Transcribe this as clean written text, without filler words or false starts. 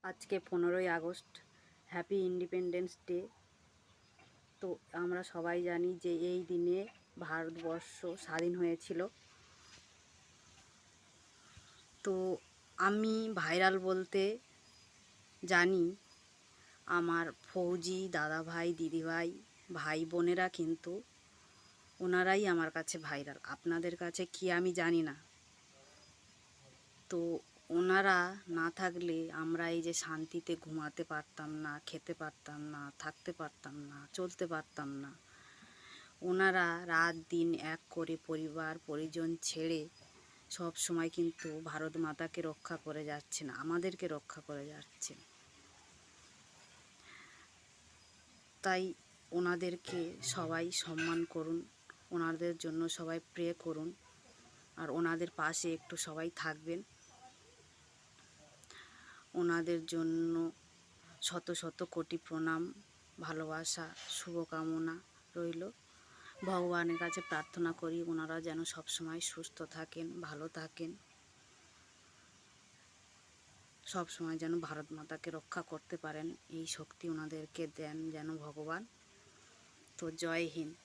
আজকে 15ই August, happy independence day. তো আমরা সবাই জানি যে এই দিনে ভারতবর্ষ স্বাধীন হয়েছিল। তো আমি ভাইরাল বলতে জানি আমার ফৌজি দাদাভাই দিদিভাই ভাই বোনেরা, কিন্তু ওনারাই আমার কাছে ভাইরাল। আপনাদের কাছে কি আমি জানি না। তো ওনারা না থাকলে আমরা এই যে শান্তিতে ঘুমাতে পারতাম না, খেতে পারতাম না, থাকতে পারতাম না, চলতে পারতাম না। ওনারা রাত দিন এক করে পরিবার পরিজন ছেড়ে সব সময় কিন্তু ভারত মাতাকে রক্ষা করে যাচ্ছেন, আমাদেরকে রক্ষা করে যাচ্ছেন। তাই ওনাদেরকে সবাই সম্মান করুন, ওনাদের জন্য সবাই প্রে করুন, আর ওনাদের পাশে একটু সবাই থাকবেন। ওনাদের জন্য শত শত কোটি প্রণাম, ভালোবাসা, শুভকামনা রইল। ভগবানের কাছে প্রার্থনা করি ওনারা যেন সবসময় সুস্থ থাকেন, ভালো থাকেন, সবসময় যেন ভারত মাতাকে রক্ষা করতে পারেন, এই শক্তি ওনাদেরকে দেন যেন ভগবান। তো জয় হিন্দ।